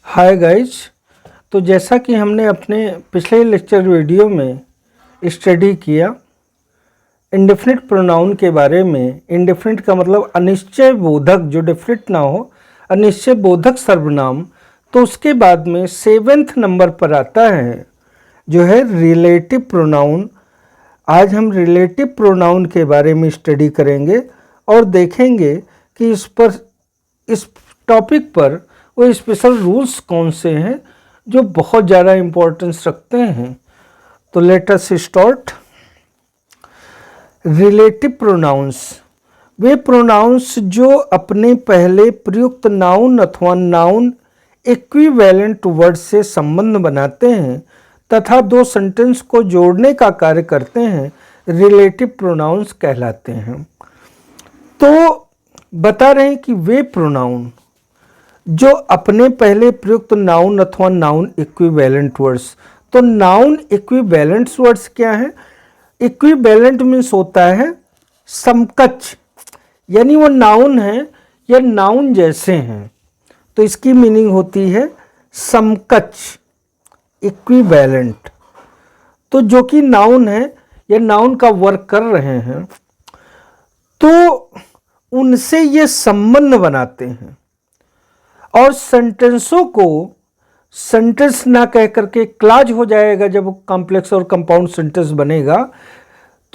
Hi guys. तो जैसा कि हमने अपने पिछले लेक्चर वीडियो में स्टडी किया इंडेफिनिट प्रोनाउन के बारे में। इंडेफिनिट का मतलब अनिश्चय बोधक, जो डेफिनिट ना हो, अनिश्चय बोधक सर्वनाम। तो उसके बाद में 7वें नंबर पर आता है जो है रिलेटिव प्रोनाउन। आज हम रिलेटिव प्रोनाउन के बारे में स्टडी करेंगे और देखेंगे कि इस टॉपिक पर वो स्पेशल रूल्स कौन से हैं जो बहुत ज़्यादा इम्पोर्टेंस रखते हैं। तो let us start. Relative pronouns वे प्रोनाउंस जो अपने पहले प्रयुक्त नाउन अथवा नाउन इक्विवेलेंट वर्ड से संबंध बनाते हैं तथा दो सेंटेंस को जोड़ने का कार्य करते हैं, रिलेटिव प्रोनाउंस कहलाते हैं। तो बता रहे हैं कि वे प्रोनाउन जो अपने पहले प्रयुक्त नाउन अथवा नाउन इक्विवेलेंट वर्ड्स। तो नाउन इक्विवेलेंट वर्ड्स क्या है? इक्विवेलेंट मीन्स होता है समकक्ष, यानी वो नाउन है या नाउन जैसे हैं। तो इसकी मीनिंग होती है समकक्ष, इक्विवेलेंट। तो जो कि नाउन है या नाउन का वर्क कर रहे हैं तो उनसे ये संबंध बनाते हैं और सेंटेंसों को सेंटेंस ना कह करके क्लाज हो जाएगा। जब कॉम्प्लेक्स और कंपाउंड सेंटेंस बनेगा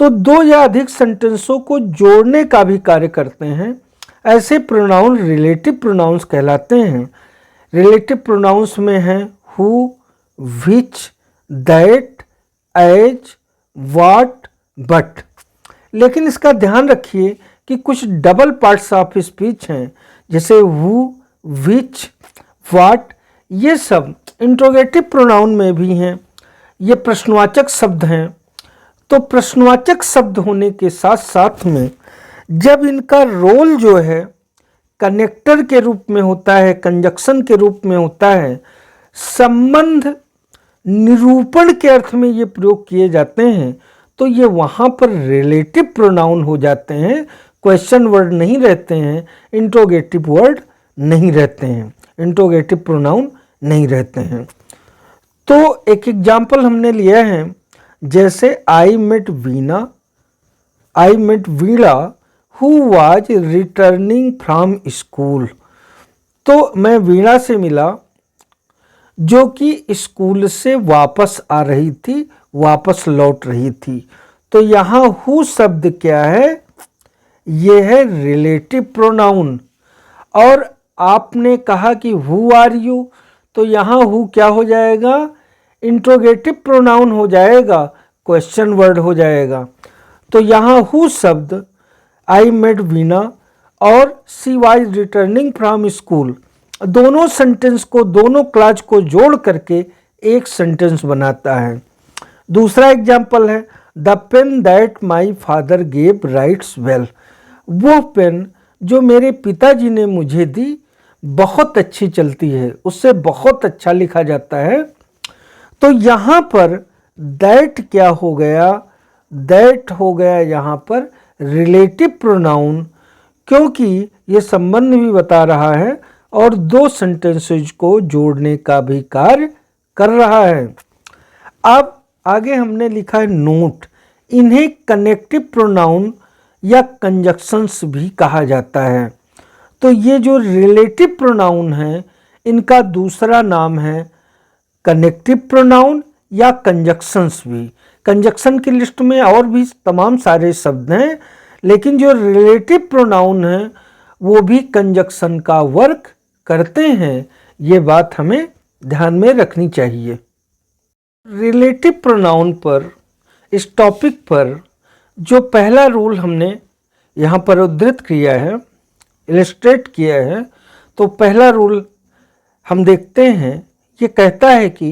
तो दो या अधिक सेंटेंसों को जोड़ने का भी कार्य करते हैं। ऐसे प्रोनाउन रिलेटिव प्रोनाउंस कहलाते हैं। रिलेटिव प्रोनाउंस में हैं who, which, that, as, what, but. लेकिन इसका ध्यान रखिए कि कुछ डबल पार्ट्स ऑफ स्पीच हैं, जैसे हु, विच, व्हाट, ये सब इंट्रोगेटिव प्रोनाउन में भी हैं। ये प्रश्नवाचक शब्द हैं। तो प्रश्नवाचक शब्द होने के साथ साथ में जब इनका रोल जो है कनेक्टर के रूप में होता है, कंजक्शन के रूप में होता है, संबंध निरूपण के अर्थ में ये प्रयोग किए जाते हैं, तो ये वहाँ पर रिलेटिव प्रोनाउन हो जाते हैं। क्वेश्चन वर्ड नहीं रहते हैं, इंट्रोगेटिव वर्ड नहीं रहते हैं, इंट्रोगेटिव प्रोनाउन नहीं रहते हैं। तो एक एग्जाम्पल हमने लिया है, जैसे I met Veena who was returning from school. तो मैं वीणा से मिला जो कि स्कूल से वापस आ रही थी, वापस लौट रही थी। तो यहाँ हु शब्द क्या है? ये है रिलेटिव प्रोनाउन। और आपने कहा कि हु आर यू, तो यहाँ हु क्या हो जाएगा? इंट्रोगेटिव प्रोनाउन हो जाएगा, क्वेश्चन वर्ड हो जाएगा। तो यहाँ हु शब्द आई मेट वीणा और she was returning from school, दोनों सेंटेंस को, दोनों क्लॉज को जोड़ करके एक सेंटेंस बनाता है। दूसरा एग्जाम्पल है the pen that my father gave writes well. वो पेन जो मेरे पिताजी ने मुझे दी बहुत अच्छी चलती है, उससे बहुत अच्छा लिखा जाता है। तो यहाँ पर दैट क्या हो गया? दैट हो गया यहाँ पर रिलेटिव प्रोनाउन, क्योंकि ये संबंध भी बता रहा है और दो सेंटेंसेज को जोड़ने का भी कार्य कर रहा है। अब आगे हमने लिखा है नोट। इन्हें कनेक्टिव प्रोनाउन या कंजक्शंस भी कहा जाता है। तो ये जो रिलेटिव प्रोनाउन है इनका दूसरा नाम है कनेक्टिव प्रोनाउन या कंजक्शंस भी। कंजक्शन की लिस्ट में और भी तमाम सारे शब्द हैं, लेकिन जो रिलेटिव प्रोनाउन है वो भी कंजक्शन का वर्क करते हैं। ये बात हमें ध्यान में रखनी चाहिए। रिलेटिव प्रोनाउन पर, इस टॉपिक पर जो पहला रूल हमने यहाँ पर उद्धृत किया है, इलस्ट्रेट किया है, तो पहला रूल हम देखते हैं। ये कहता है कि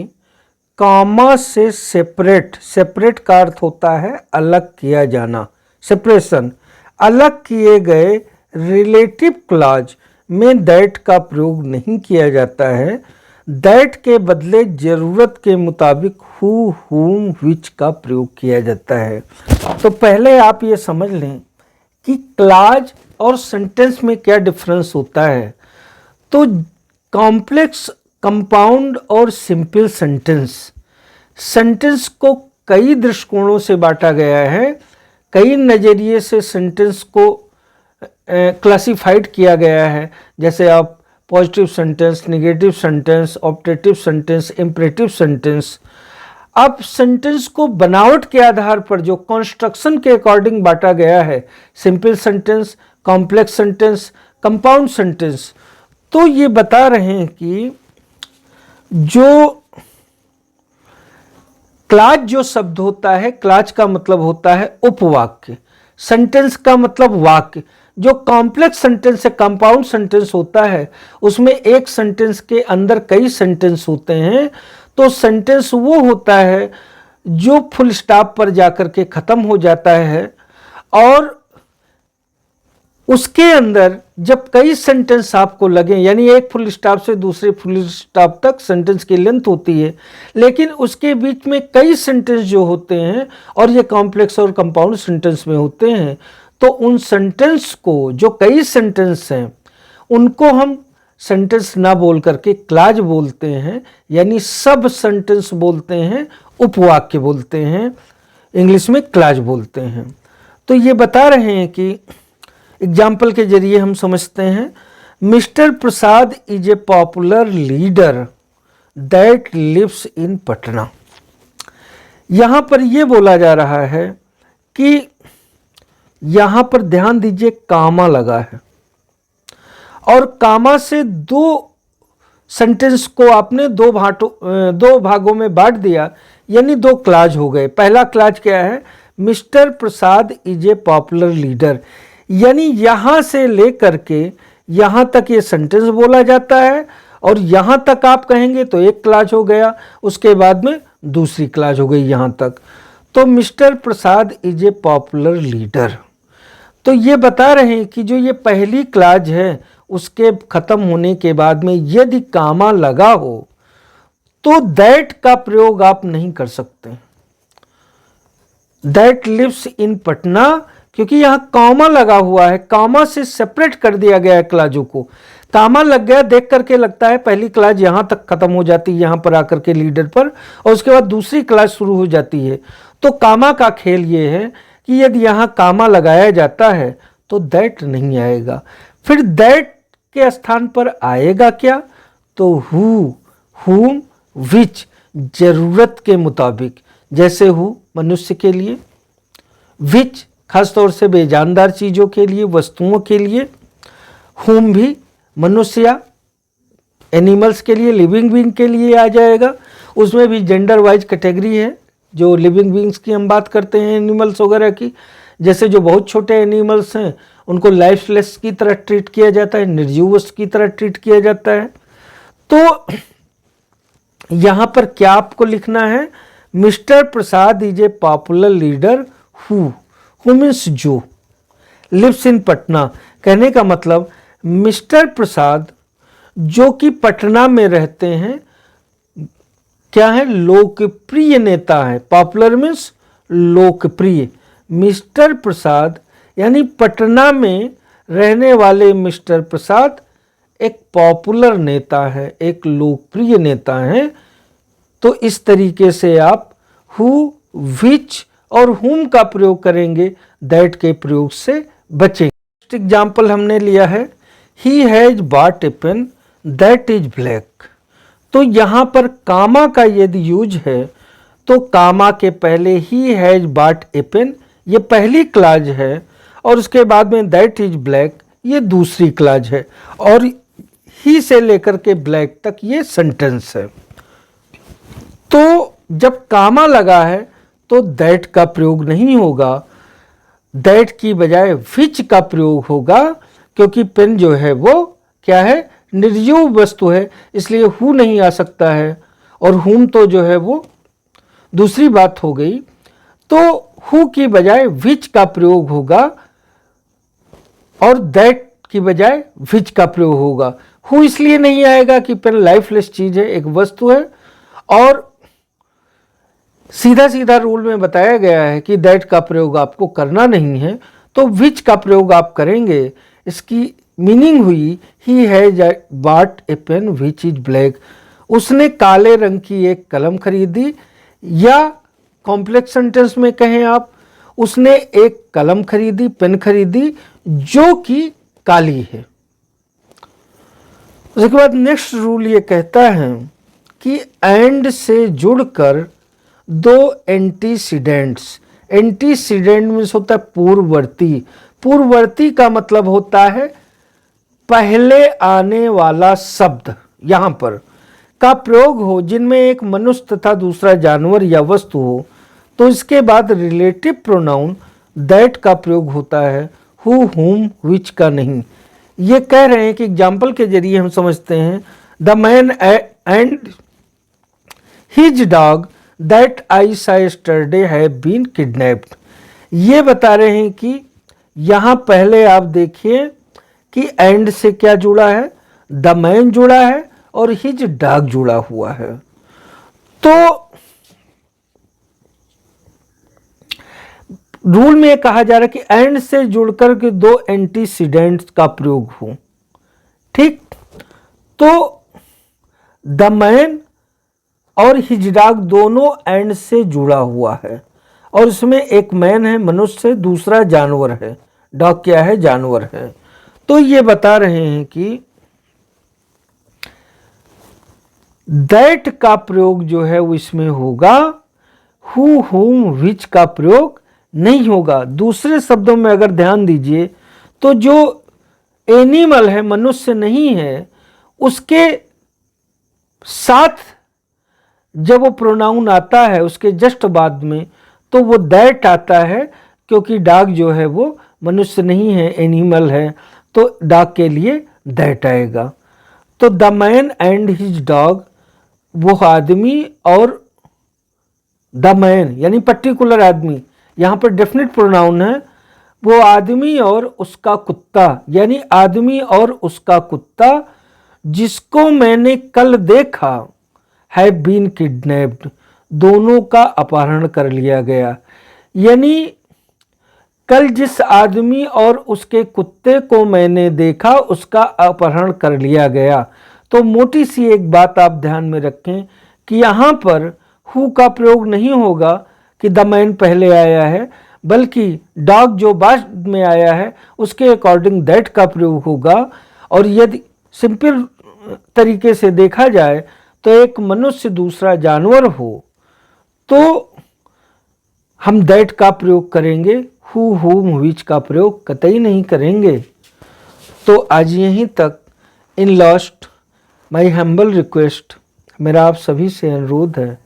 कॉमा से सेपरेट का अर्थ होता है अलग किया जाना, सेपरेशन। अलग किए गए रिलेटिव क्लॉज में दैट का प्रयोग नहीं किया जाता है। दैट के बदले जरूरत के मुताबिक हु, हुम, विच का प्रयोग किया जाता है। तो पहले आप ये समझ लें कि क्लॉज और सेंटेंस में क्या डिफरेंस होता है। तो कॉम्प्लेक्स कंपाउंड और सिंपल सेंटेंस। सेंटेंस को कई दृष्टिकोणों से बांटा गया है, कई नज़रिए से सेंटेंस को क्लासिफाइड किया गया है। जैसे आप positive sentence, negative sentence, optative sentence, imperative sentence. अब सेंटेंस को बनावट के आधार पर जो कंस्ट्रक्शन के अकॉर्डिंग बांटा गया है, simple sentence, complex sentence, compound sentence, तो ये बता रहे हैं कि जो क्लाज जो शब्द होता है, क्लाज का मतलब होता है उपवाक्य, सेंटेंस का मतलब वाक्य। जो कॉम्प्लेक्स सेंटेंस है, कंपाउंड सेंटेंस होता है, उसमें एक सेंटेंस के अंदर कई सेंटेंस होते हैं। तो सेंटेंस वो होता है जो फुल स्टॉप पर जाकर के खत्म हो जाता है, और उसके अंदर जब कई सेंटेंस आपको लगे, यानी एक फुल स्टॉप से दूसरे फुल स्टॉप तक सेंटेंस की लेंथ होती है, लेकिन उसके बीच में कई सेंटेंस जो होते हैं, और ये कॉम्प्लेक्स और कंपाउंड सेंटेंस में होते हैं, तो उन सेंटेंस को, जो कई सेंटेंस हैं, उनको हम सेंटेंस ना बोल करके क्लाज बोलते हैं, यानी सब सेंटेंस बोलते हैं, उपवाक्य बोलते हैं, इंग्लिश में क्लाज बोलते हैं। तो ये बता रहे हैं कि एग्जाम्पल के जरिए हम समझते हैं। Mr Prasad is a popular leader that lives in Patna. यहाँ पर यह बोला जा रहा है कि यहाँ पर ध्यान दीजिए, कामा लगा है, और कामा से दो सेंटेंस को आपने दो भागों में बांट दिया, यानी दो क्लाज हो गए। पहला क्लाज क्या है? Mister Prasad is a popular leader, यानी यहां से लेकर के यहां तक ये सेंटेंस बोला जाता है, और यहां तक आप कहेंगे तो एक क्लाज हो गया, उसके बाद में दूसरी क्लाज हो गई यहां तक। तो mister Prasad is a popular leader. तो ये बता रहे हैं कि जो ये पहली क्लाज है, उसके खत्म होने के बाद में यदि कामा लगा हो तो दैट का प्रयोग आप नहीं कर सकते। दैट लिव्स इन पटना, क्योंकि यहां कॉमा लगा हुआ है, कॉमा से सेपरेट कर दिया गया है क्लाजों को। कामा लग गया, देख करके लगता है पहली क्लाज यहां तक खत्म हो जाती है, यहां पर आकर के लीडर पर, और उसके बाद दूसरी क्लाज शुरू हो जाती है। तो कामा का खेल ये है कि यदि यहां कामा लगाया जाता है तो दैट नहीं आएगा। फिर दैट के स्थान पर आएगा क्या? तो हु, हुम, विच, जरूरत के मुताबिक। जैसे हु मनुष्य के लिए, विच खासतौर से बेजानदार चीज़ों के लिए, वस्तुओं के लिए, हुम भी मनुष्य या एनिमल्स के लिए, लिविंग बीइंग के लिए आ जाएगा। उसमें भी जेंडर वाइज कैटेगरी है, जो लिविंग बीइंग्स की हम बात करते हैं, एनिमल्स वगैरह की। जैसे जो बहुत छोटे एनिमल्स हैं उनको लाइफलेस की तरह ट्रीट किया जाता है, निर्जीव वस्तु की तरह ट्रीट किया जाता है। तो यहाँ पर क्या आपको लिखना है? Mister Prasad is a popular leader who means जो, लिव्स इन पटना। कहने का मतलब मिस्टर प्रसाद जो कि पटना में रहते हैं, क्या है? लोकप्रिय नेता है। पॉपुलर मीन्स लोकप्रिय। मिस्टर प्रसाद यानी पटना में रहने वाले मिस्टर प्रसाद एक पॉपुलर नेता है, एक लोकप्रिय नेता है। तो इस तरीके से आप हु, विच और हुम का प्रयोग करेंगे, दैट के प्रयोग से बचेंगे। एग्जाम्पल हमने लिया है, he has bought a pen that is black. तो यहाँ पर कामा का यदि यूज है तो कामा के पहले he has bought a pen, ये पहली क्लाज है, और उसके बाद में दैट इज ब्लैक, ये दूसरी क्लाज है, और ही से लेकर के ब्लैक तक ये सेंटेंस है। तो जब कामा लगा है तो दैट का प्रयोग नहीं होगा, दैट की बजाय विच का प्रयोग होगा, क्योंकि पेन जो है वो क्या है? निर्जीव वस्तु है, इसलिए हु नहीं आ सकता है, और हुम तो जो है वो दूसरी बात हो गई। तो हु की बजाय विच का प्रयोग होगा, और दैट की बजाय विच का प्रयोग होगा। हु इसलिए नहीं आएगा कि पेन लाइफलेस चीज है, एक वस्तु है, और सीधा सीधा रूल में बताया गया है कि दैट का प्रयोग आपको करना नहीं है, तो विच का प्रयोग आप करेंगे। इसकी मीनिंग हुई he has bought a pen which is black, उसने काले रंग की एक कलम खरीदी, या कॉम्प्लेक्स सेंटेंस में कहें आप, उसने एक कलम खरीदी, पेन खरीदी जो कि काली है। उसके बाद नेक्स्ट रूल ये कहता है कि एंड से जुड़कर दो एंटीसीडेंट्स, एंटीसीडेंट मीन्स होता है पूर्ववर्ती, पूर्ववर्ती का मतलब होता है पहले आने वाला शब्द यहां पर का प्रयोग हो जिनमें एक मनुष्य तथा दूसरा जानवर या वस्तु हो, तो इसके बाद रिलेटिव प्रोनाउन दैट का प्रयोग होता है, हु, हुम, विच का नहीं। ये कह रहे हैं कि एग्जाम्पल के जरिए हम समझते हैं the man and his dog that I सा यस्टरडे हैव बीन किडनैप्ड। ये बता रहे हैं कि यहां पहले आप देखिए कि एंड से क्या जुड़ा है, द मैन जुड़ा है और हिज डॉग जुड़ा हुआ है। तो रूल में कहा जा रहा है कि एंड से जुड़कर के दो एंटीसीडेंट्स का प्रयोग हो। ठीक, तो द मैन और हिज डॉग दोनों एंड से जुड़ा हुआ है, और इसमें एक मैन है मनुष्य, दूसरा जानवर है, डॉग क्या है, जानवर है। तो ये बता रहे हैं कि दैट का प्रयोग जो है वो इसमें होगा, हु, हुम, विच का प्रयोग नहीं होगा। दूसरे शब्दों में अगर ध्यान दीजिए तो जो एनिमल है, मनुष्य नहीं है, उसके साथ जब वो प्रोनाउन आता है उसके जस्ट बाद में, तो वो दैट आता है, क्योंकि डॉग जो है वो मनुष्य नहीं है, एनिमल है, तो डॉग के लिए दैट आएगा। तो the man and his dog, वो आदमी और द मैन यानी पर्टिकुलर आदमी, यहाँ पर डेफिनेट प्रोनाउन है, वो आदमी और उसका कुत्ता, यानी आदमी और उसका कुत्ता जिसको मैंने कल देखा, हैव बीन किडनैप्ड, दोनों का अपहरण कर लिया गया। यानी कल जिस आदमी और उसके कुत्ते को मैंने देखा उसका अपहरण कर लिया गया। तो मोटी सी एक बात आप ध्यान में रखें कि यहाँ पर हु का प्रयोग नहीं होगा कि द मैन पहले आया है, बल्कि डॉग जो बाद में आया है उसके अकॉर्डिंग दैट का प्रयोग होगा। और यदि सिंपल तरीके से देखा जाए तो एक मनुष्य दूसरा जानवर हो तो हम दैट का प्रयोग करेंगे, हु, हुम, विच का प्रयोग कतई नहीं करेंगे। तो आज यहीं तक। In last my humble request, मेरा आप सभी से अनुरोध है,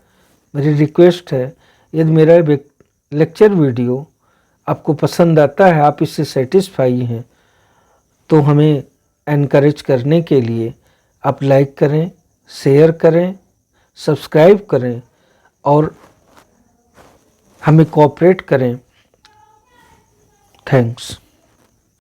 मेरी रिक्वेस्ट है, यदि मेरा लेक्चर वीडियो आपको पसंद आता है, आप इससे सेटिस्फाई हैं, तो हमें एनकरेज करने के लिए आप लाइक करें, शेयर करें, सब्सक्राइब करें और हमें कोऑपरेट करें। थैंक्स।